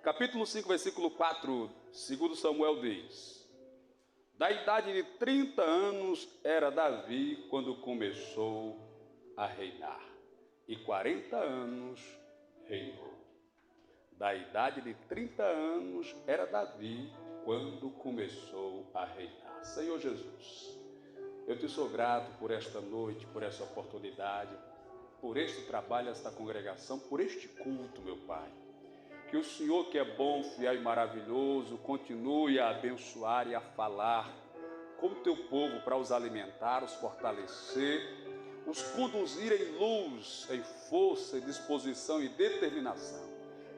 capítulo 5, versículo 4, segundo Samuel diz: da idade de 30 anos era Davi quando começou a reinar, e 40 anos reinou. Da idade de 30 anos era Davi quando começou a reinar. Senhor Jesus, eu te sou grato por esta noite, por essa oportunidade, por este trabalho, esta congregação, por este culto, meu Pai. Que o Senhor, que é bom, fiel e maravilhoso, continue a abençoar e a falar com o teu povo para os alimentar, os fortalecer, os conduzir em luz, em força, em disposição e determinação,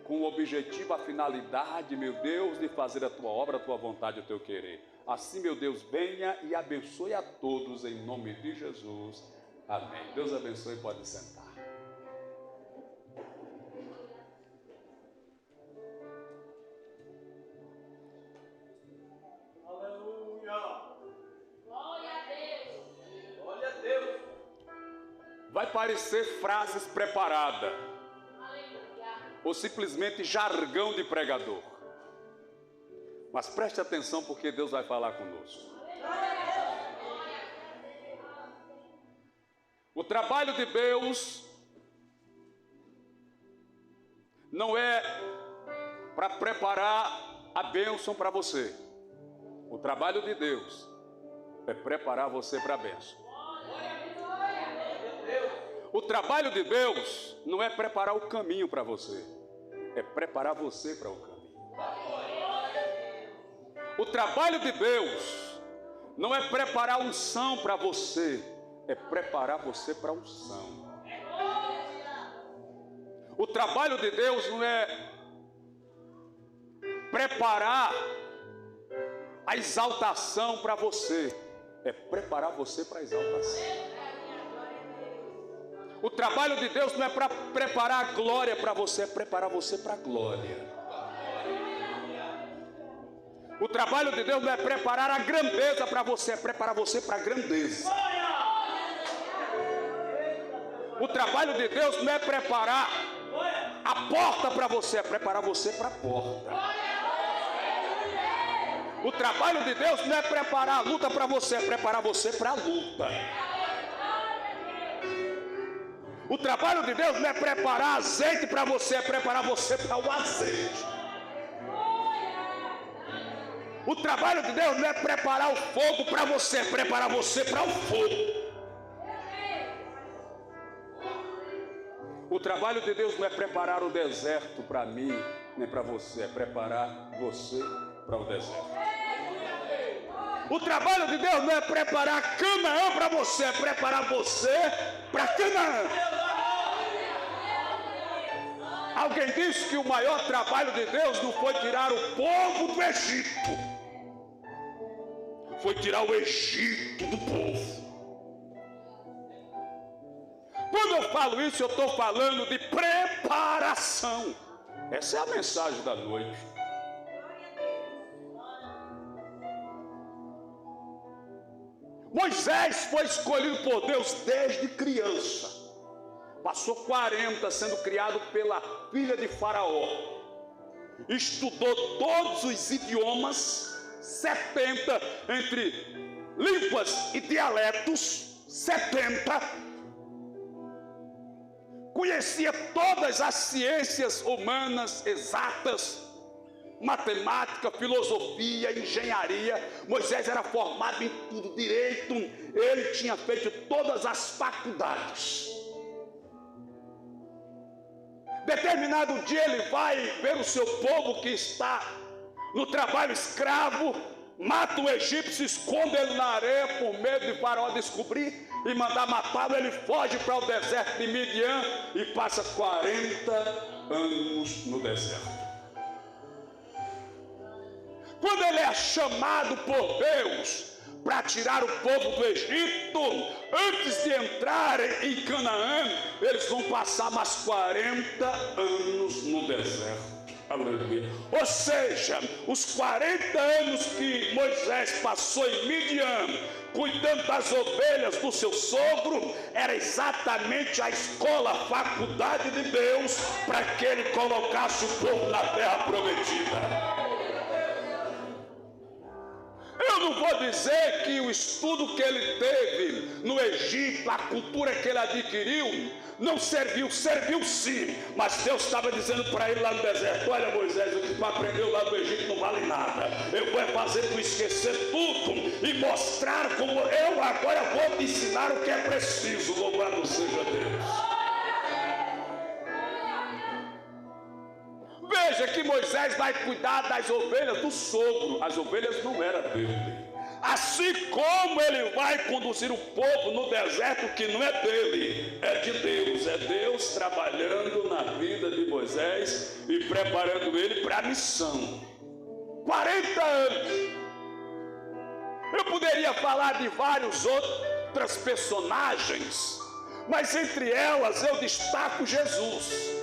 com o objetivo, a finalidade, meu Deus, de fazer a tua obra, a tua vontade, o teu querer. Assim, meu Deus, venha e abençoe a todos em nome de Jesus. Amém. Deus abençoe, pode sentar. Aleluia! Glória a Deus! Glória a Deus! Vai parecer frases preparadas, ou simplesmente jargão de pregador. Mas preste atenção, porque Deus vai falar conosco. O trabalho de Deus não é para preparar a bênção para você. O trabalho de Deus é preparar você para a bênção. O trabalho de Deus não é preparar o caminho para você, é preparar você para o caminho. O trabalho de Deus não é preparar a unção para você, é preparar você para a unção. O trabalho de Deus não é preparar a exaltação para você, é preparar você para a exaltação. O trabalho de Deus não é para preparar a glória para você, é preparar você para a glória. O trabalho de Deus não é preparar a grandeza para você, é preparar você para a grandeza. O trabalho de Deus não é preparar a porta para você, é preparar você para a porta. O trabalho de Deus não é preparar a luta para você, é preparar você para a luta. O trabalho de Deus não é preparar azeite para você, é preparar você para o azeite. O trabalho de Deus não é preparar o fogo para você, é preparar você para o fogo. O trabalho de Deus não é preparar o deserto para mim, nem para você, é preparar você para o deserto. O trabalho de Deus não é preparar Canaã para você, é preparar você para Canaã. Alguém disse que o maior trabalho de Deus não foi tirar o povo do Egito, foi tirar o Egito do povo. Quando eu falo isso, eu estou falando de preparação. Essa é a mensagem da noite. Moisés foi escolhido por Deus desde criança. Passou 40 sendo criado pela filha de Faraó. Estudou todos os idiomas, 70 entre línguas e dialetos, 70. Conhecia todas as ciências humanas exatas, matemática, filosofia, engenharia. Moisés era formado em tudo, direito. Ele tinha feito todas as faculdades. Determinado dia ele vai ver o seu povo que está no trabalho escravo, mata o egípcio, esconde ele na areia por medo de Faraó descobrir e mandar matá-lo. Ele foge para o deserto de Midian e passa 40 anos no deserto. Quando ele é chamado por Deus para tirar o povo do Egito, antes de entrarem em Canaã, eles vão passar mais 40 anos no deserto. Aleluia. Ou seja, os 40 anos que Moisés passou em Midian, cuidando das ovelhas do seu sogro, era exatamente a escola, a faculdade de Deus, para que ele colocasse o povo na terra prometida. não vou dizer que o estudo que ele teve no Egito, a cultura que ele adquiriu, não serviu, serviu sim, mas Deus estava dizendo para ele lá no deserto: olha, Moisés, o que tu aprendeu lá no Egito não vale nada, eu vou fazer tu esquecer tudo e mostrar como eu agora vou te ensinar o que é preciso. Louvado seja Deus. Veja que Moisés vai cuidar das ovelhas do sogro, as ovelhas não eram dele. Assim como ele vai conduzir o povo no deserto que não é dele, é de Deus. É Deus trabalhando na vida de Moisés e preparando ele para a missão. 40 anos. Eu poderia falar de várias outras personagens, mas entre elas eu destaco Jesus.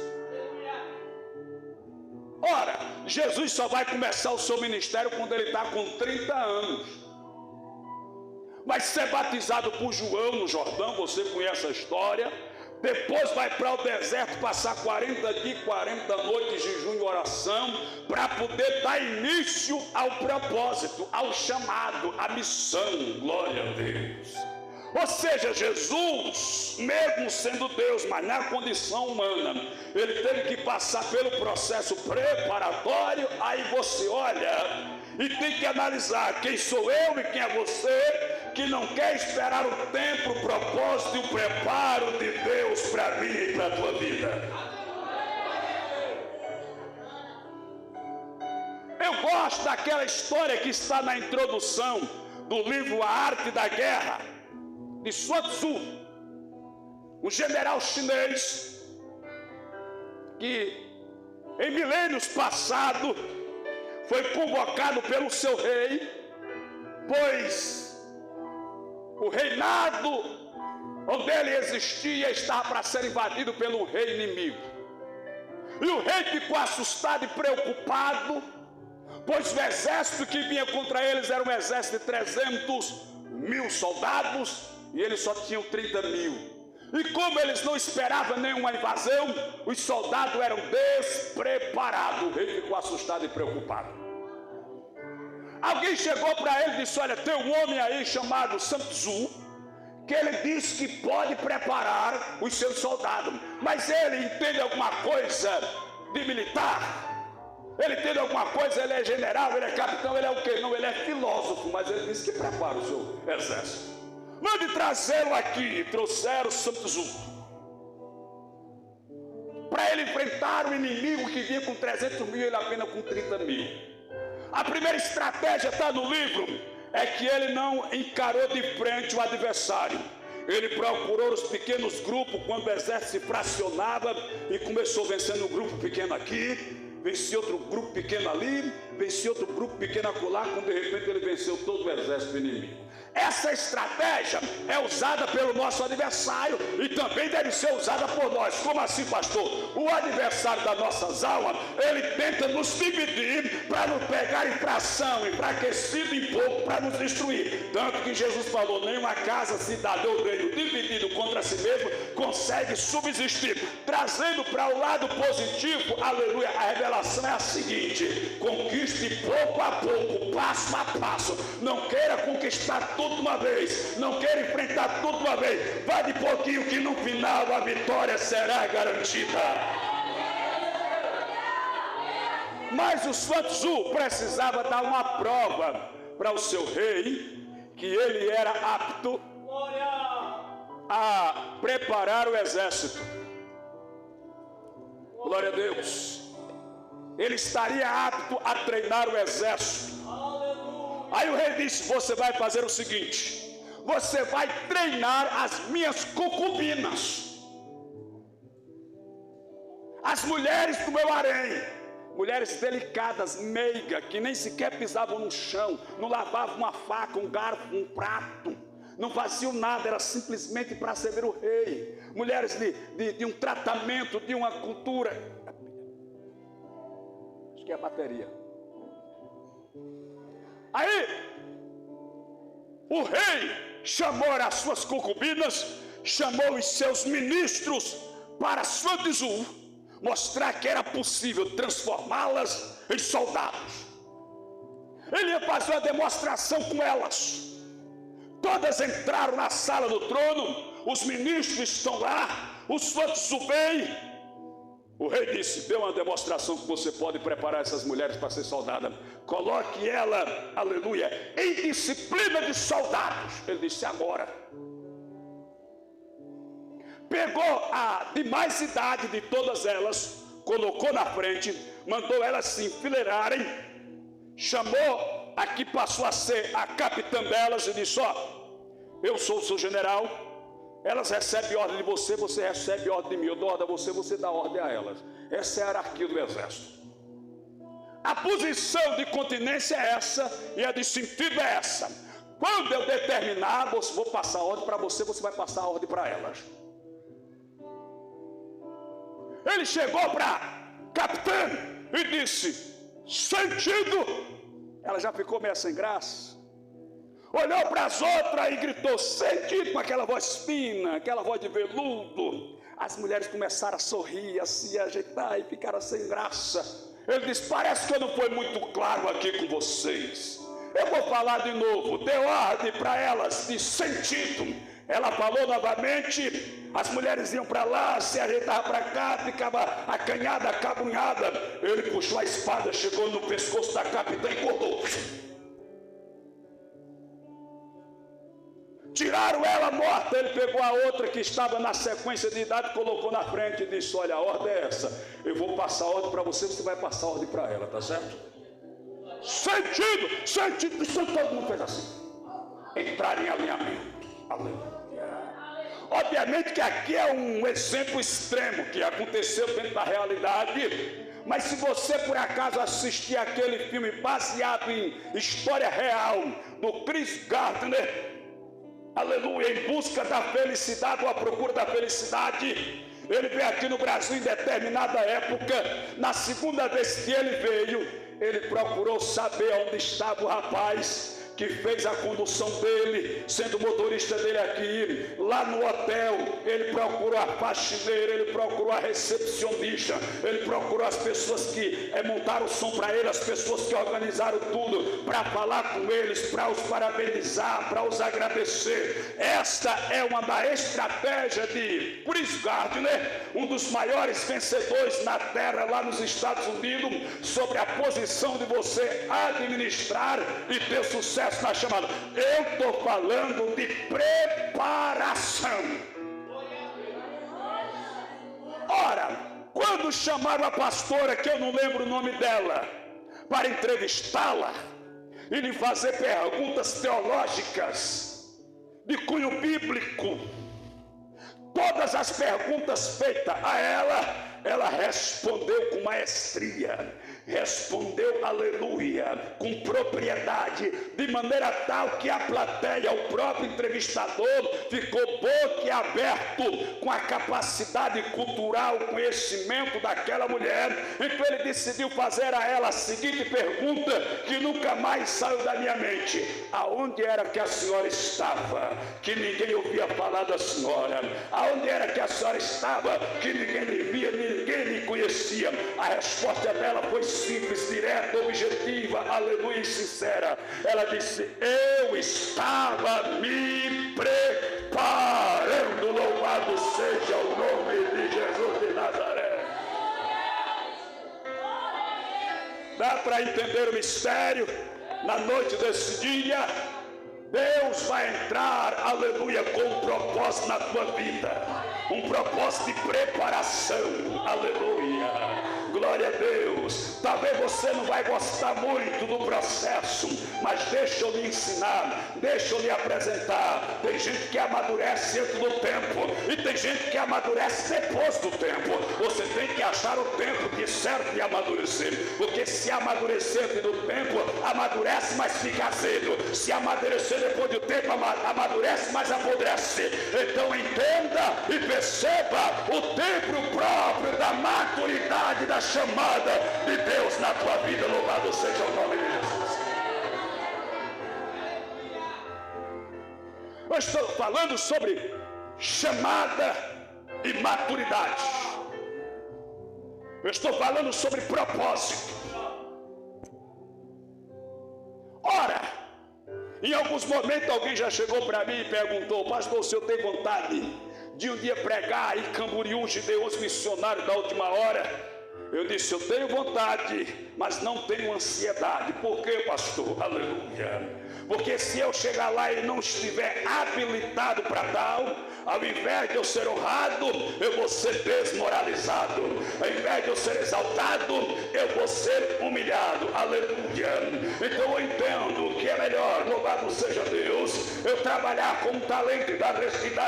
Ora, Jesus só vai começar o seu ministério quando ele está com 30 anos. Vai ser batizado por João no Jordão, você conhece a história. Depois vai para o deserto passar 40 dias, 40 noites de jejum e oração, para poder dar início ao propósito, ao chamado, à missão. Glória a Deus. Ou seja, Jesus, mesmo sendo Deus, mas na condição humana, ele teve que passar pelo processo preparatório. Aí você olha e tem que analisar quem sou eu e quem é você, que não quer esperar o tempo, o propósito e o preparo de Deus para mim e para a tua vida. Eu gosto daquela história que está na introdução do livro A Arte da Guerra, de Sun Tzu, um general chinês que em milênios passados foi convocado pelo seu rei, pois o reinado onde ele existia estava para ser invadido pelo rei inimigo. E o rei ficou assustado e preocupado, pois o exército que vinha contra eles era um exército de 300.000 soldados e eles só tinham 30.000. E como eles não esperavam nenhuma invasão, os soldados eram despreparados. O rei ficou assustado e preocupado. Alguém chegou para ele e disse: olha, tem um homem aí chamado Sun Tzu, que ele diz que pode preparar os seus soldados, mas ele entende alguma coisa de militar, ele entende alguma coisa, ele é general, ele é capitão, ele é o quê? Não, ele é filósofo, mas ele diz que prepara o seu exército. Mande trazê-lo aqui. E trouxeram Sun Tzu para ele enfrentar o inimigo que vinha com 300.000 e ele apenas com 30.000. A primeira estratégia está no livro, é que ele não encarou de frente o adversário. Ele procurou os pequenos grupos quando o exército se fracionava e começou vencendo um grupo pequeno aqui, vencia outro grupo pequeno ali, vencia outro grupo pequeno acolá, quando de repente ele venceu todo o exército inimigo. Essa estratégia é usada pelo nosso adversário e também deve ser usada por nós. Como assim, pastor? O adversário das nossas almas, ele tenta nos dividir para nos pegar em fração, enfraquecido em pouco, para nos destruir. Tanto que Jesus falou: nenhuma casa, cidade ou reino dividido contra si mesmo consegue subsistir. Trazendo para o lado positivo, aleluia, a revelação é a seguinte: conquiste pouco a pouco, passo a passo. Não queira conquistar tudo de uma vez, não queira enfrentar tudo de uma vez. Vá de pouquinho que no final a vitória será garantida. Mas o Sun Tzu precisava dar uma prova para o seu rei que ele era apto a preparar o exército. Glória a Deus. Ele estaria apto a treinar o exército. Aí o rei disse: você vai fazer o seguinte, você vai treinar as minhas concubinas, as mulheres do meu harém, mulheres delicadas, meigas, que nem sequer pisavam no chão, não lavavam uma faca, um garfo, um prato, não faziam nada, era simplesmente para servir o rei. Mulheres de um tratamento, de uma cultura. Acho que é a bateria. Aí o rei chamou as suas concubinas, chamou os seus ministros para Sun Tzu mostrar que era possível transformá-las em soldados. Ele ia fazer uma demonstração com elas. Todas entraram na sala do trono, os ministros estão lá, os santos o veem. O rei disse: dê uma demonstração que você pode preparar essas mulheres para ser soldada. Coloque ela, aleluia, em disciplina de soldados. Ele disse: agora. Pegou a de mais idade de todas elas, colocou na frente, mandou elas se enfileirarem, chamou a que passou a ser a capitã delas e disse: ó, eu sou o seu general, elas recebem ordem de você, você recebe ordem de mim, eu dou ordem a você, você dá ordem a elas. Essa é a hierarquia do exército. A posição de continência é essa e a de sentido é essa. Quando eu determinar, vou passar a ordem para você, você vai passar a ordem para elas. Ele chegou para capitã e disse: sentido. Ela já ficou meio sem graça. Olhou para as outras e gritou: sentido, com aquela voz fina, aquela voz de veludo. As mulheres começaram a sorrir, a se ajeitar e ficaram sem graça. Ele disse: parece que eu não fui muito claro aqui com vocês. Eu vou falar de novo. Deu ordem para elas de sentido. Ela falou novamente, as mulheres iam para lá, se ajeitavam para cá, ficava acanhada, acabunhada. Ele puxou a espada, chegou no pescoço da capitã e cortou. Tiraram ela morta. Ele pegou a outra que estava na sequência de idade, colocou na frente e disse: olha, a ordem é essa, eu vou passar a ordem para você, você vai passar a ordem para ela, tá certo? Sentido, todo mundo fez assim, entrar em alinhamento. Aleluia. Obviamente que aqui é um exemplo extremo que aconteceu dentro da realidade, mas se você por acaso assistir aquele filme baseado em história real do Chris Gardner, aleluia, Em Busca da Felicidade ou A Procura da Felicidade, ele veio aqui no Brasil em determinada época. Na segunda vez que ele veio, ele procurou saber onde estava o rapaz que fez a condução dele, sendo motorista dele aqui, lá no hotel. Ele procurou a faxineira, ele procurou a recepcionista, ele procurou as pessoas que montaram o som para ele, as pessoas que organizaram tudo, para falar com eles, para os parabenizar, para os agradecer. Esta é uma da estratégia de Chris Gardner, um dos maiores vencedores na terra lá nos Estados Unidos, sobre a posição de você administrar e ter sucesso na chamada. Eu estou falando de preparação. Ora, quando chamaram a pastora, que eu não lembro o nome dela, para entrevistá-la e lhe fazer perguntas teológicas de cunho bíblico, todas as perguntas feitas a ela respondeu com maestria, respondeu, aleluia, com propriedade, de maneira tal que a plateia, o próprio entrevistador, ficou boquiaberto com a capacidade cultural, o conhecimento daquela mulher. Então ele decidiu fazer a ela a seguinte pergunta, que nunca mais saiu da minha mente: aonde era que a senhora estava, que ninguém ouvia falar da senhora? Aonde era que a senhora estava, que ninguém lhe via, ninguém lhe conhecia? A resposta dela foi simples, direta, objetiva, aleluia, e sincera. Ela disse: eu estava me preparando. Louvado seja o nome de Jesus de Nazaré. Dá para entender o mistério? Na noite desse dia, Deus vai entrar, aleluia, com um propósito na tua vida, um propósito de preparação, aleluia, glória a Deus. Talvez você não vai gostar muito do processo, mas deixa eu lhe ensinar, deixa eu lhe apresentar. Tem gente que amadurece antes do tempo e tem gente que amadurece depois do tempo. Você tem que achar o tempo certo de amadurecer, porque se amadurecer antes do tempo, amadurece, mas fica azedo. Se amadurecer depois do tempo, amadurece, mas apodrece. Então entenda e perceba o tempo próprio da maturidade, da chamada de Deus na tua vida. Louvado seja o nome de Jesus. Eu estou falando sobre chamada e maturidade. Eu estou falando sobre propósito. Em alguns momentos alguém já chegou para mim e perguntou: pastor, o senhor tem vontade de um dia pregar em Camboriú, Gideões missionários da última hora? Eu disse: eu tenho vontade, mas não tenho ansiedade. Por quê, pastor? Aleluia. Porque se eu chegar lá e não estiver habilitado para tal, ao invés de eu ser honrado, eu vou ser desmoralizado. Ao invés de eu ser exaltado, eu vou ser humilhado. Aleluia. Então eu entendo que é melhor, louvado seja Deus, eu trabalhar com talento e dar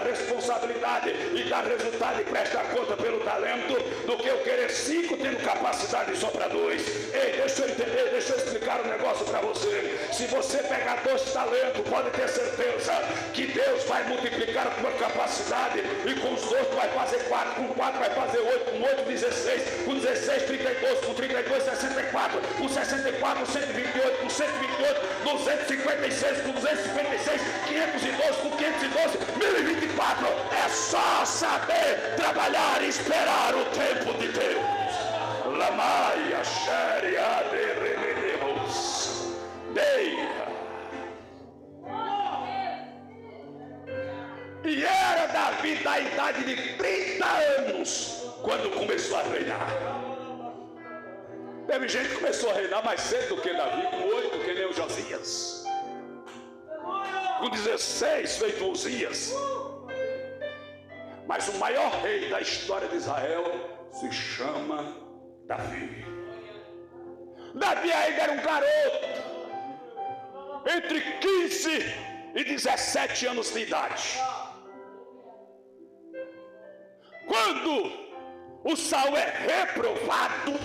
responsabilidade e dar resultado e prestar conta pelo talento, do que eu querer 5 tendo capacidade só para 2. Ei, deixa eu entender, deixa eu explicar um negócio para você. Se você pegar 2 talentos, pode ter certeza que Deus vai multiplicar a tua capacidade, e com os 2 tu vai fazer 4, com 4 vai fazer 8, com 8 16, com 16 32, com 32 64, com 64 128, com 128 256, com 256 512, com 512 1024. É só saber trabalhar e esperar o tempo de Deus. Lamaia, xeria, de remedemos, deia. E era Davi da idade de 30 anos quando começou a reinar. Teve gente que começou a reinar mais cedo do que Davi, com 8, que nem o Josias, com 16 feito Uzias. Mas o maior rei da história de Israel se chama Davi. Davi ainda era um garoto, entre 15 e 17 anos de idade, quando o Saul é reprovado,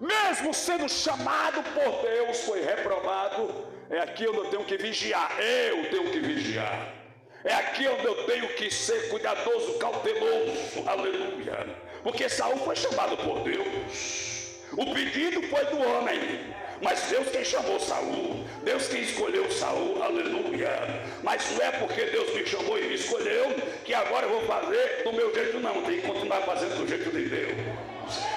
mesmo sendo chamado por Deus, foi reprovado. É aqui onde eu tenho que vigiar, é aqui onde eu tenho que ser cuidadoso, cauteloso, aleluia, porque Saul foi chamado por Deus, o pedido foi do homem, mas Deus quem chamou Saul, Deus quem escolheu Saul, aleluia. Mas não é porque Deus me chamou e me escolheu que agora eu vou fazer do meu jeito, não. Tem que continuar fazendo do jeito de Deus,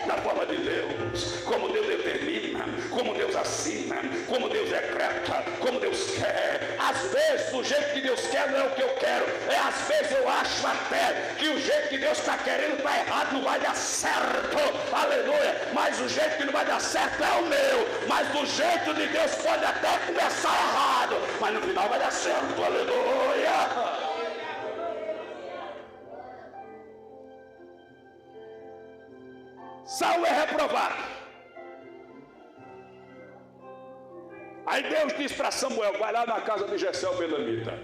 da forma de Deus, como Deus determina, como Deus assina, como Deus decreta, como Deus quer. Às vezes do jeito que Deus quer não é o que eu quero, às vezes eu acho até que o jeito que Deus está querendo está errado, não vai dar certo, aleluia. Mas o jeito que não vai dar certo é o meu, mas do jeito de Deus pode até começar errado, mas no final vai dar certo, aleluia. Saul é reprovado. Aí Deus diz para Samuel: vai lá na casa de Jessé o belemita,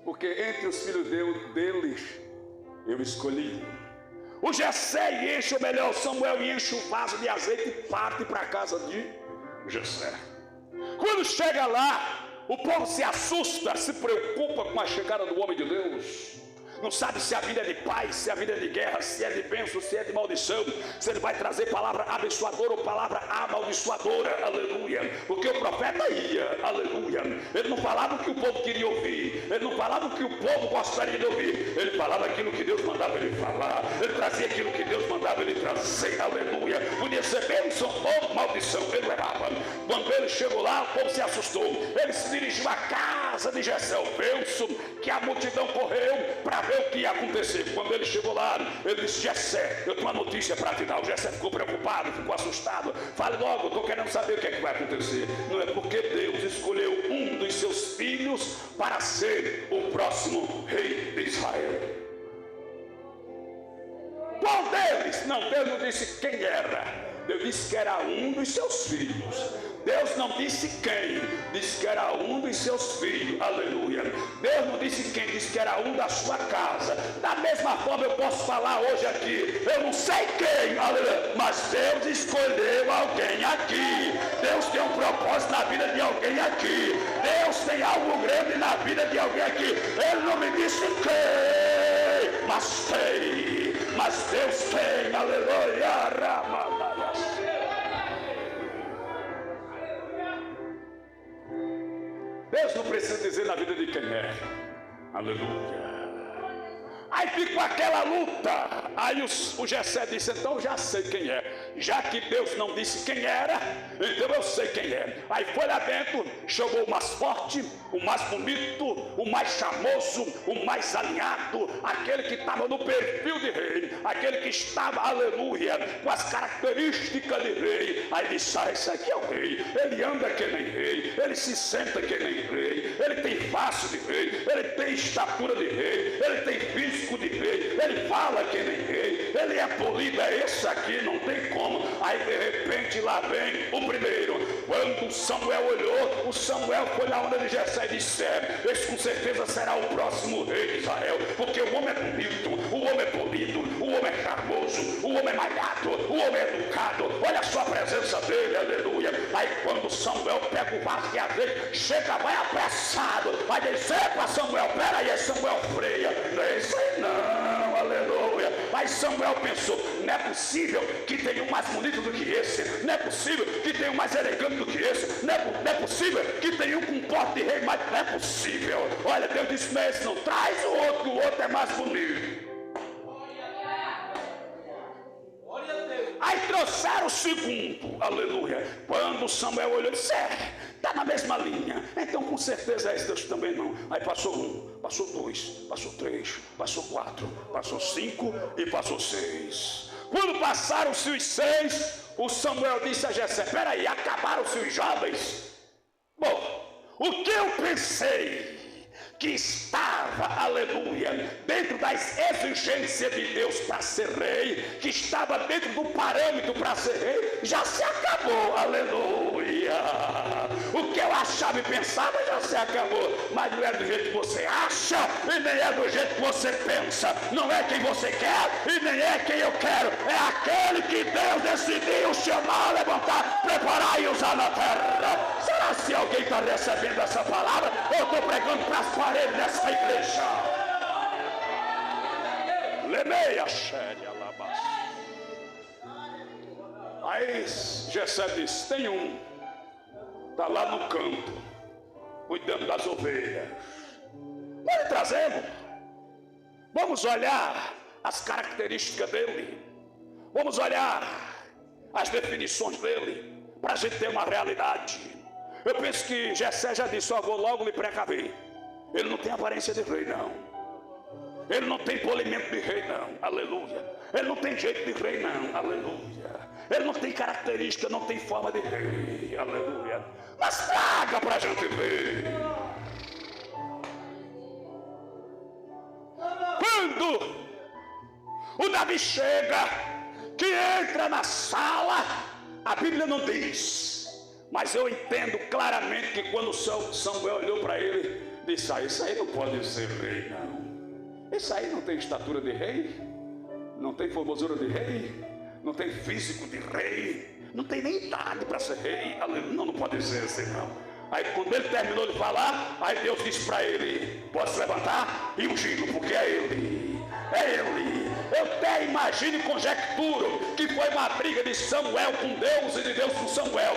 porque entre os filhos deles eu escolhi. O Jessé enche, ou melhor, Samuel enche o vaso de azeite e parte para a casa de Jessé. Quando chega lá, o povo se assusta, se preocupa com a chegada do homem de Deus. Não sabe se a vida é de paz, se a vida é de guerra, se é de bênção, se é de maldição, se ele vai trazer palavra abençoadora ou palavra amaldiçoadora, aleluia. Porque o profeta ia, aleluia, ele não falava o que o povo queria ouvir, ele não falava o que o povo gostaria de ouvir, ele falava aquilo que Deus mandava ele falar, ele trazia aquilo que Deus mandava ele trazer, aleluia. Podia ser bênção ou maldição, ele levava. Quando ele chegou lá, o povo se assustou, ele se dirigiu à casa de Jessé, o bênção, que a multidão correu para ver o que ia acontecer. Quando ele chegou lá, ele disse: Jessé, eu tenho uma notícia para te dar. O Jessé ficou preocupado, ficou assustado. Fale logo, eu estou querendo saber o que é que vai acontecer. Não é porque Deus escolheu um dos seus filhos para ser o próximo rei de Israel. Qual deles? Não, Deus não disse quem era. Deus disse que era um dos seus filhos. Deus não disse quem, disse que era um dos seus filhos, aleluia. Deus não disse quem, disse que era um da sua casa. Da mesma forma eu posso falar hoje aqui, eu não sei quem, aleluia, mas Deus escolheu alguém aqui. Deus tem um propósito na vida de alguém aqui. Deus tem algo grande na vida de alguém aqui. Ele não me disse quem, mas tem, mas Deus tem, aleluia, Ramadaias. Deus não precisa dizer na vida de quem é, aleluia. Aí fica aquela luta, Aí o Jessé disse: então já sei quem é. Já que Deus não disse quem era, então eu sei quem é. Aí foi lá dentro, chamou o mais forte, o mais bonito, o mais charmoso, o mais alinhado, aquele que estava no perfil de rei, aquele que estava, aleluia, com as características de rei. Aí disse: esse aqui é o rei. Ele anda que nem rei, ele se senta que nem rei, ele tem face de rei, ele tem estatura de rei, ele tem físico de rei, ele fala que nem rei, ele é polido. É esse aqui, não tem como. Aí de repente lá vem o primeiro. Quando Samuel olhou, o Samuel foi na onda de Jessé e disse: esse com certeza será o próximo rei de Israel, porque o homem é bonito, o homem é polido, o homem é charmoso, o homem é malhado, o homem é educado. Olha só a presença dele, aleluia. Aí quando Samuel pega o vaso de azeite, chega, vai apressado, vai dizer para Samuel: peraí, Samuel freia, não é isso aí não, aleluia. Aí Samuel pensou: não é possível que tenha um mais bonito do que esse, não é possível que tenha um mais elegante do que esse, não é possível que tenha um com porte de rei, mas não é possível. Olha, Deus disse: não é esse não, traz o outro, que o outro é mais bonito. Aí trouxeram o segundo, aleluia. Quando Samuel olhou, disse: está na mesma linha, então com certeza esse Deus também não. Aí passou um, passou dois, passou três, passou quatro, passou cinco e passou seis. Quando passaram-se os seis, o Samuel disse a Jessé: peraí, acabaram-se os jovens? Bom, o que eu pensei que estava, aleluia, dentro das exigências de Deus para ser rei, que estava dentro do parâmetro para ser rei, já se acabou, aleluia. O que eu achava e pensava já se acabou, mas não é do jeito que você acha e nem é do jeito que você pensa, não é quem você quer e nem é quem eu quero, é aquele que Deus decidiu chamar, levantar, preparar e usar na terra. Será se alguém está recebendo essa palavra? Eu estou pregando para as paredes dessa igreja. Lemeia, xéria, labas. Aí Jessé disse: tem um, está lá no campo, cuidando das ovelhas. Pode trazê-lo. Vamos olhar as características dele. Vamos olhar as definições dele, para a gente ter uma realidade. Eu penso que Jessé já disse: vou logo lhe precaver. Ele não tem aparência de rei, não. Ele não tem polimento de rei, não, aleluia. Ele não tem jeito de rei, não, aleluia. Ele não tem característica, não tem forma de rei, aleluia. Mas traga para a gente ver. Quando o Davi chega, que entra na sala, a Bíblia não diz, mas eu entendo claramente que quando Samuel olhou para ele, disse: isso aí não pode ser rei, não. Esse aí não tem estatura de rei, não tem formosura de rei, não tem físico de rei, não tem nem idade para ser rei, não, não pode ser assim não. Aí quando ele terminou de falar, aí Deus disse para ele: pode se levantar e ungir, porque é ele, é ele. Eu até imagino e conjecturo que foi uma briga de Samuel com Deus e de Deus com Samuel.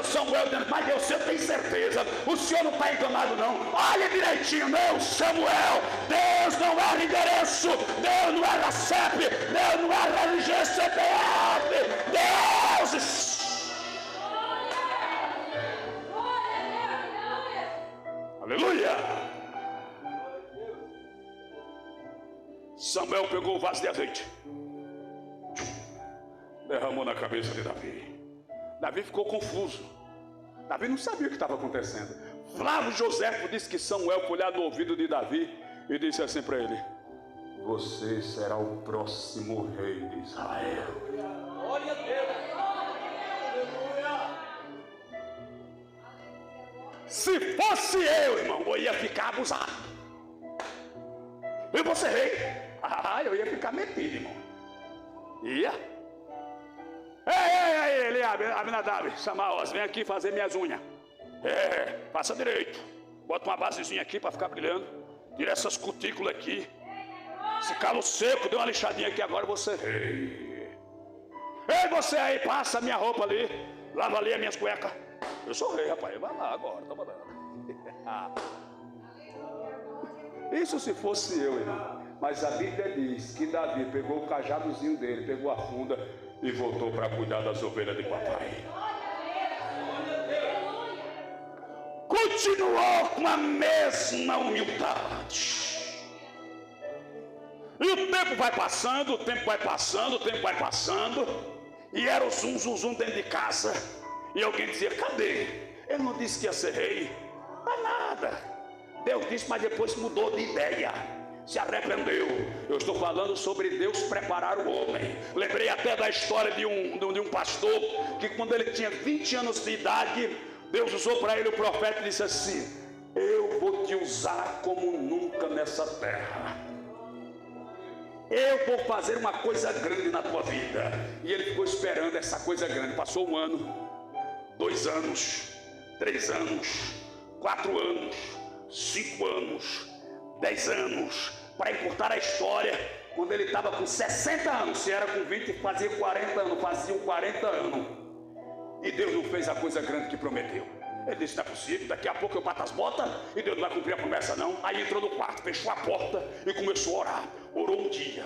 Samuel dizendo: mas Deus, eu tenho certeza, o senhor não está enganado não. Olha direitinho, não, Samuel, Deus não era endereço, Deus não era CEP, Deus não era RG, CPF, Deus. Aleluia. Samuel pegou o vaso de azeite, derramou na cabeça de Davi. Davi ficou confuso. Davi não sabia o que estava acontecendo. Flávio Joséfo disse que Samuel foi olhar no ouvido de Davi e disse assim para ele: você será o próximo rei de Israel. Glória a Deus. Se fosse eu, irmão, eu ia ficar abusado. E você rei? Eu ia ficar metido, irmão. Ia. Ei, Eliabe, Abinadab, Samaós, vem aqui fazer minhas unhas. Passa direito. Bota uma basezinha aqui para ficar brilhando. Tira essas cutículas aqui. Esse calo seco, dê uma lixadinha aqui, agora você rei. Ei, você aí, passa a minha roupa ali. Lava ali as minhas cuecas. Eu sou rei, rapaz. Vai lá agora, toma dando. Isso se fosse eu, irmão. Mas a Bíblia diz que Davi pegou o cajadozinho dele, pegou a funda e voltou para cuidar das ovelhas de papai. Continuou com a mesma humildade. E o tempo vai passando, o tempo vai passando, o tempo vai passando. E era o zum, zum, zum dentro de casa. E alguém dizia, cadê? Ele não disse que ia ser rei. Mas nada. Deus disse, mas depois mudou de ideia. Se arrependeu. Eu estou falando sobre Deus preparar o homem. Lembrei até da história de um pastor, que quando ele tinha 20 anos de idade, Deus usou para ele o profeta e disse assim, eu vou te usar como nunca nessa terra. Eu vou fazer uma coisa grande na tua vida. E ele ficou esperando essa coisa grande. Passou 1 ano, 2 anos, 3 anos, 4 anos, 5 anos, 10 anos. Para encurtar a história, quando ele estava com 60 anos, se era com 20, fazia 40 anos, faziam 40 anos. E Deus não fez a coisa grande que prometeu. Ele disse, não é possível, daqui a pouco eu bato as botas e Deus não vai cumprir a promessa não. Aí entrou no quarto, fechou a porta e começou a orar. Orou 1 dia,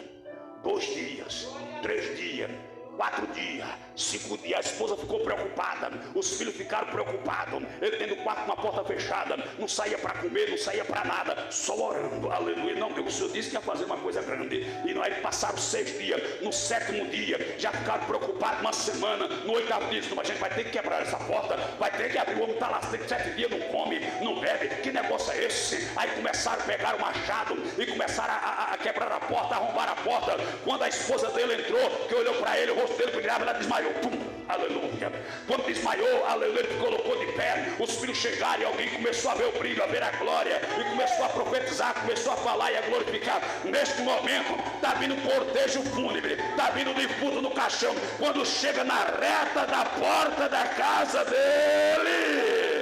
2 dias, 3 dias, 4 dias, 5 dias. A esposa ficou preocupada, os filhos ficaram preocupados. Ele dentro do quarto com a porta fechada, não saía para comer, não saía para nada, só orando, aleluia. Não, Deus, o Senhor disse que ia fazer uma coisa grande. E nós passaram 6 dias, no 7º dia já ficaram preocupados, 1 semana. No 8º dia, a gente vai ter que quebrar essa porta, vai ter que abrir. O homem está lá 7 dias, não come, não bebe, que negócio é esse? Aí começaram a pegar o machado e começaram a quebrar a porta, a arrombar a porta. Quando a esposa dele entrou, que olhou para ele, o rosto dele brilhava, ela desmaiou, pum, aleluia. Quando desmaiou, aleluia, ele colocou de pé. Os filhos chegaram e alguém começou a ver o brilho, a ver a glória, e começou a profetizar, começou a falar e a glorificar. Neste momento está vindo cortejo fúnebre, está vindo o defunto no caixão. Quando chega na reta da porta da casa dele,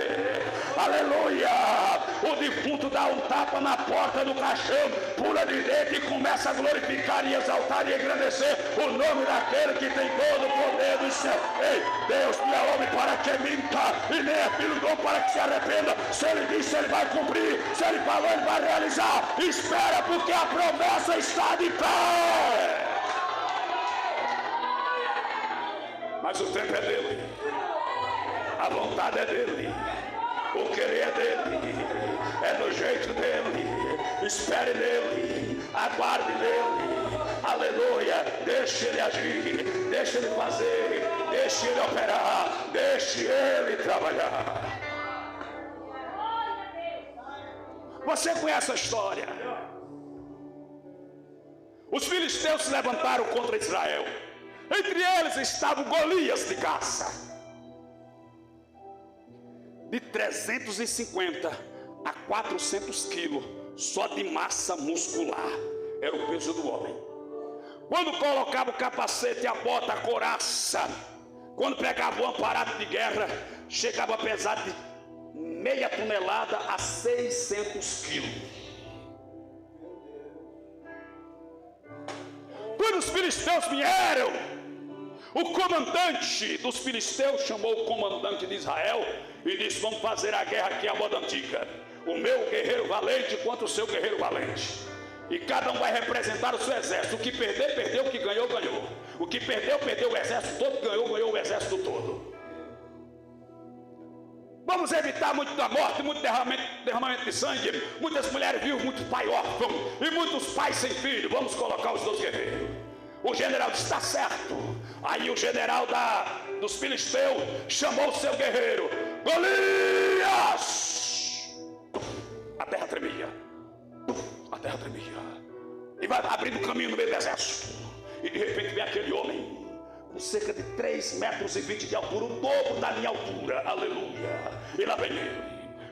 aleluia, o defunto dá um tapa na porta do caixão, pula de dentro e começa a glorificar e exaltar e engrandecer o nome daquele que tem todo o poder do céu. Ei, Deus não é homem para que minta, e nem é filho do homem para que se arrependa. Se ele disse, ele vai cumprir. Se ele falou, ele vai realizar. Espera, porque a promessa está de pé. Mas o tempo é dele, a vontade é dele, o querer é dele, é do jeito dele. Espere nele, aguarde nele, aleluia. Deixe ele agir, deixe ele fazer, deixe ele operar, deixe ele trabalhar. Você conhece a história? Os filisteus se levantaram contra Israel. Entre eles estava Golias de Gaza, de 350 a 400 quilos, só de massa muscular, era o peso do homem. Quando colocava o capacete, a bota, a couraça, quando pegava o amparado de guerra, chegava a pesar de meia tonelada a 600 quilos. Quando os filisteus vieram, o comandante dos filisteus chamou o comandante de Israel e disse, vamos fazer a guerra aqui à moda antiga. O meu guerreiro valente contra o seu guerreiro valente. E cada um vai representar o seu exército. O que perder, perdeu. O que ganhou, ganhou. O que perdeu, perdeu o exército todo. Ganhou, ganhou o exército todo. Vamos evitar muito da morte, muito derramamento de sangue. Muitas mulheres viúvas, muitos pais órfãos e muitos pais sem filho. Vamos colocar os 2 guerreiros. O general disse, está certo. Aí o general dos filisteus chamou o seu guerreiro, Golias. A terra tremia, a terra tremia, e vai abrindo caminho no meio do exército. E de repente vem aquele homem com cerca de 3,20 metros de altura, o dobro da minha altura, aleluia. E lá vem ele.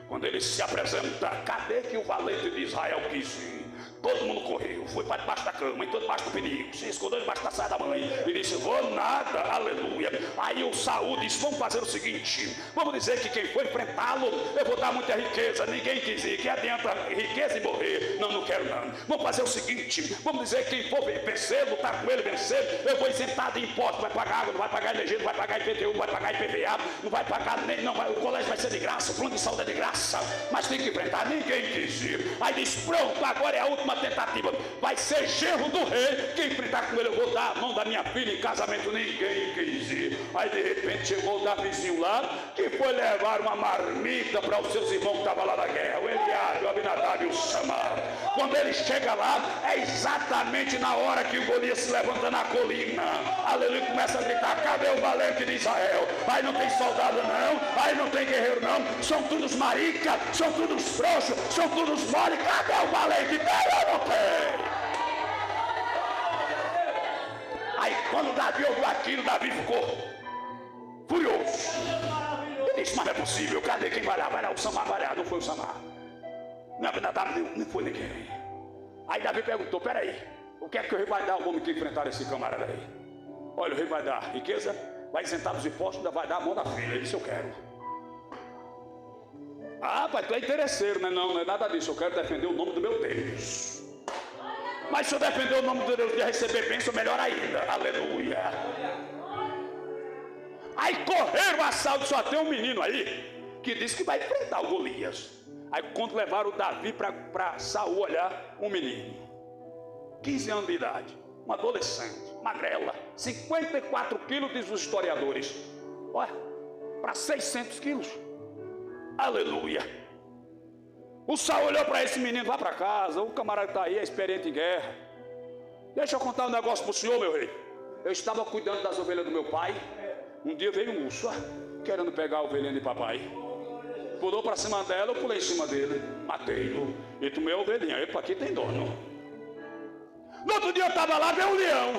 Quando ele se apresenta, cadê que o valente de Israel quis ir? Todo mundo correu, foi para debaixo da cama, entrou debaixo do perigo, se escondeu debaixo da saia da mãe e disse, vou nada, aleluia. Aí o Saul disse, vamos fazer o seguinte, vamos dizer que quem for enfrentá-lo, eu vou dar muita riqueza, ninguém quis ir, que adianta riqueza e morrer, não quero não. Vamos fazer o seguinte, vamos dizer que quem for vencer, lutar com ele, vencer, eu vou isentar de impostos, vai pagar água, não vai pagar energia, não vai pagar IPTU, não vai pagar IPVA, não vai pagar nem, não vai, o colégio vai ser de graça, o plano de saúde é de graça, mas tem que enfrentar, ninguém quis ir. Aí diz, pronto, agora é a última tentativa, vai ser genro do rei, quem enfrentar com ele eu vou dar a mão da minha filha em casamento, ninguém quis ir. Aí de repente chegou o Davizinho lá, que foi levar uma marmita para os seus irmãos que estavam lá na guerra, o Eliabe, o Abinadab e o Samar. Quando ele chega lá, é exatamente na hora que o Golias se levanta na colina, aleluia, começa a gritar, cadê o valente de Israel? Aí não tem soldado não, aí não tem guerreiro não, são todos maricas, são todos frouxos, são todos mole, cadê o valente? Tem ou não tem? Aí quando Davi ouviu aquilo, Davi ficou furioso. Ele disse, mas não é possível, cadê quem vai lá? Vai lá, o Samar vai lá, não foi o Samar. Não foi ninguém. Aí Davi perguntou, peraí, o que é que o rei vai dar ao homem que enfrentar esse camarada aí? Olha, o rei vai dar riqueza, vai isentar dos impostos, ainda vai dar a mão da filha. Ele disse, eu quero. Ah, pai, tu é interesseiro, né? Não é nada disso, eu quero defender o nome do meu Deus. Mas se eu defender o nome do Deus de receber bênção, melhor ainda, aleluia. Aí correram a Saul, só tem um menino aí, que disse que vai enfrentar o Golias. Aí quando levaram o Davi para Saul olhar, um menino, 15 anos de idade, um adolescente, magrela, 54 quilos, diz os historiadores, olha, para 600 quilos, aleluia. O Saul olhou para esse menino, vá para casa, o camarada está aí, é experiente em guerra. Deixa eu contar um negócio para o senhor, meu rei. Eu estava cuidando das ovelhas do meu pai, um dia veio um urso, querendo pegar a ovelhinha de papai. Pulou para cima dela, eu pulei em cima dele, matei-o e tomei a ovelhinha. Ele para aqui tem dono. No outro dia eu estava lá, veio um leão,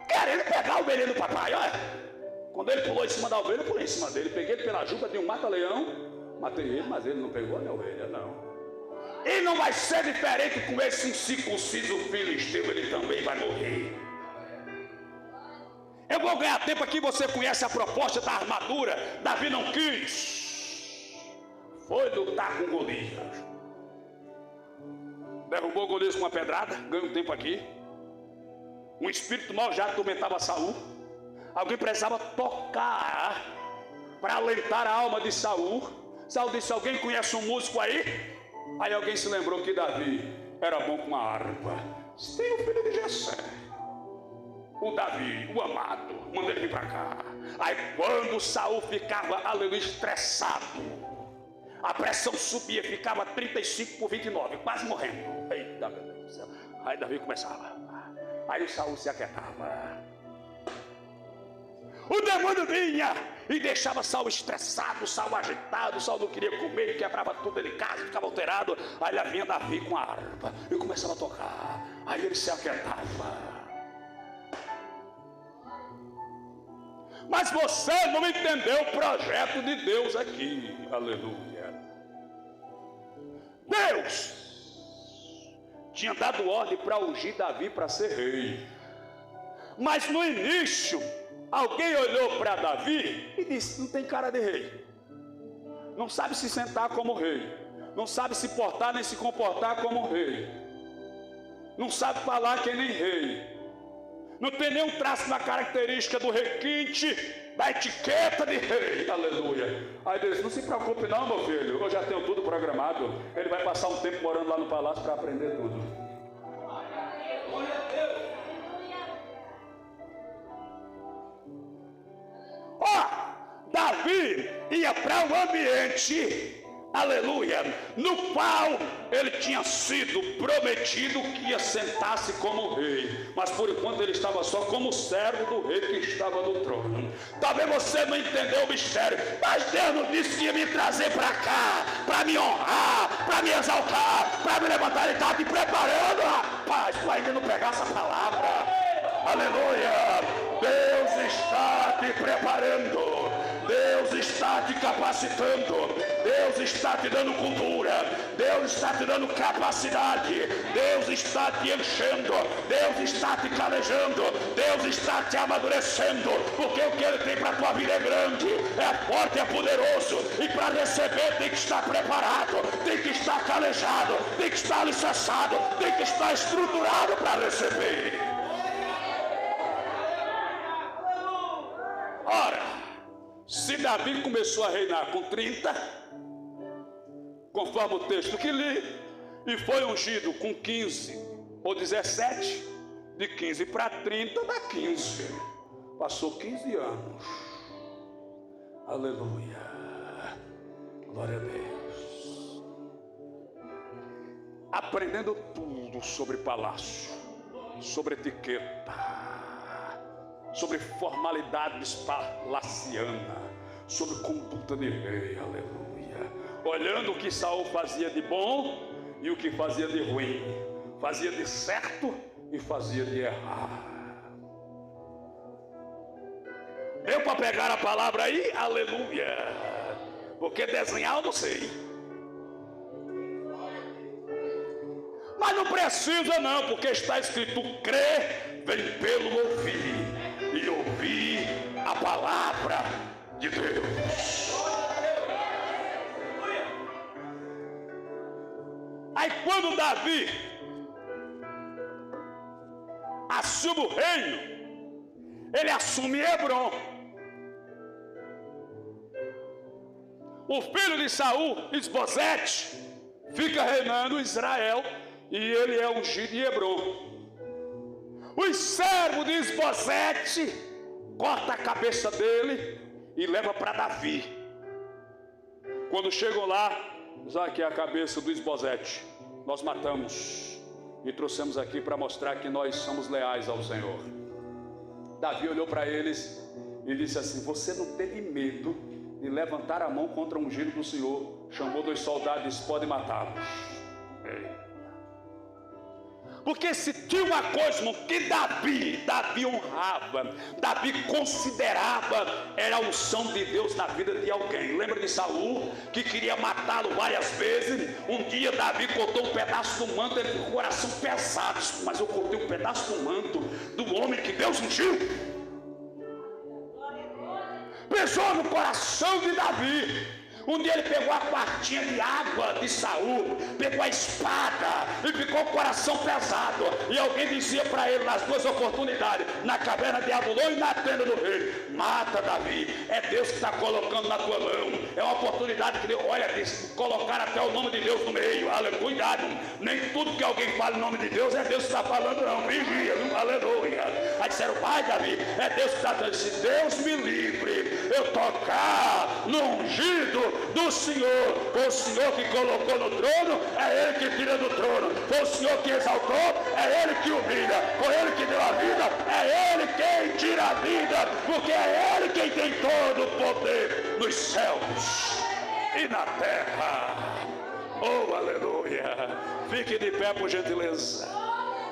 querendo pegar a ovelhinha do papai. Olha, quando ele pulou em cima da ovelha, eu pulei em cima dele, peguei ele pela juba de um mata-leão, matei ele, mas ele não pegou a minha ovelha, não. E não vai ser diferente com esse incircunciso filisteu, ele também vai morrer. Eu vou ganhar tempo aqui, você conhece a proposta da armadura, Davi não quis. Foi lutar com Golias. Derrubou Golias com uma pedrada, ganhou um tempo aqui. Um espírito mau já atormentava Saul. Alguém precisava tocar para alentar a alma de Saul. Saul disse, alguém conhece um músico aí? Aí alguém se lembrou que Davi era bom com uma harpa. Tem o filho de Jessé, o Davi, o amado, manda ele vir para cá. Aí quando Saul ficava, aleluia, estressado, a pressão subia, ficava 35/29, quase morrendo. Eita, meu Deus do céu. Aí Davi começava. Aí o Saul se aquietava. O demônio vinha e deixava Saul estressado, Saul agitado, Saul não queria comer, quebrava tudo em casa, ficava alterado. Aí lá vinha Davi com a harpa e começava a tocar. Aí ele se aquietava. Mas você não entendeu o projeto de Deus aqui, aleluia. Deus tinha dado ordem para ungir Davi para ser rei. Mas no início, alguém olhou para Davi e disse, não tem cara de rei. Não sabe se sentar como rei. Não sabe se portar nem se comportar como rei. Não sabe falar que nem rei. Não tem nenhum traço na característica do requinte, da etiqueta de rei, aleluia. Aí Deus, não se preocupe não, meu filho, eu já tenho tudo programado. Ele vai passar um tempo morando lá no palácio para aprender tudo. Ó, Davi ia para um ambiente, aleluia, no qual ele tinha sido prometido que ia sentar-se como rei, mas por enquanto ele estava só como servo do rei que estava no trono. Talvez você não entendeu o mistério, mas Deus não disse que ia me trazer para cá, para me honrar, para me exaltar, para me levantar. Ele estava te preparando, rapaz, tu ainda não pegasse essa palavra, aleluia. Deus está te preparando, Deus está te capacitando, Deus está te dando cultura, Deus está te dando capacidade, Deus está te enchendo, Deus está te calejando, Deus está te amadurecendo, porque o que Ele tem para a tua vida é grande, é forte, é poderoso, e para receber tem que estar preparado, tem que estar calejado, tem que estar alicerçado, tem que estar estruturado para receber. Ora, Se Davi começou a reinar com 30, conforme o texto que li, e foi ungido com 15 ou 17, de 15 para 30 dá 15. Passou 15 anos. Aleluia. Glória a Deus. Aprendendo tudo sobre palácio, sobre etiqueta, sobre formalidades palaciana, sobre conduta de rei. Aleluia. Olhando o que Saul fazia de bom e o que fazia de ruim, fazia de certo e fazia de errado. Deu para pegar a palavra aí? Aleluia. Porque desenhar eu não sei. Mas não precisa não, porque está escrito: crer vem pelo ouvir, e ouvir a palavra de Deus. Aí quando Davi assume o reino, ele assume Hebrom. O filho de Saul, Isbosete, fica reinando Israel e ele é ungido em Hebrom. Os servos de Isbosete cortam a cabeça dele e levam para Davi. Quando chegam lá, já que é a cabeça do Isbosete, nós matamos e trouxemos aqui para mostrar que nós somos leais ao Senhor. Davi olhou para eles e disse assim: você não teve medo de levantar a mão contra o ungido do Senhor? Chamou 2 soldados e disse: pode matá-los. Porque se tinha uma coisa que Davi honrava, Davi considerava, era a unção de Deus na vida de alguém. Lembra de Saul, que queria matá-lo várias vezes? Um dia Davi cortou um pedaço do manto, ele ficou com o coração pesado. Mas eu cortei um pedaço do manto do homem que Deus ungiu. Pesou no coração de Davi. Um dia ele pegou a quartinha de água de Saul, pegou a espada e ficou com o coração pesado. E alguém dizia para ele nas 2 oportunidades, na caverna de Adulão e na tenda do rei: mata Davi, é Deus que está colocando na tua mão. É uma oportunidade que Deus, olha, colocar até o nome de Deus no meio. Aleluia, cuidado, nem tudo que alguém fala em nome de Deus é Deus que está falando não, vigia, viu? Aleluia. Aí disseram: vai Davi, é Deus que está dizendo. Se Deus me livre, eu tocar no ungido do Senhor. Foi o Senhor que colocou no trono, é Ele que tira do trono. Foi o Senhor que exaltou, é Ele que humilha. Foi Ele que deu a vida, é Ele quem tira a vida, porque é Ele quem tem todo o poder nos céus e na terra. Oh, aleluia. Fique de pé, por gentileza.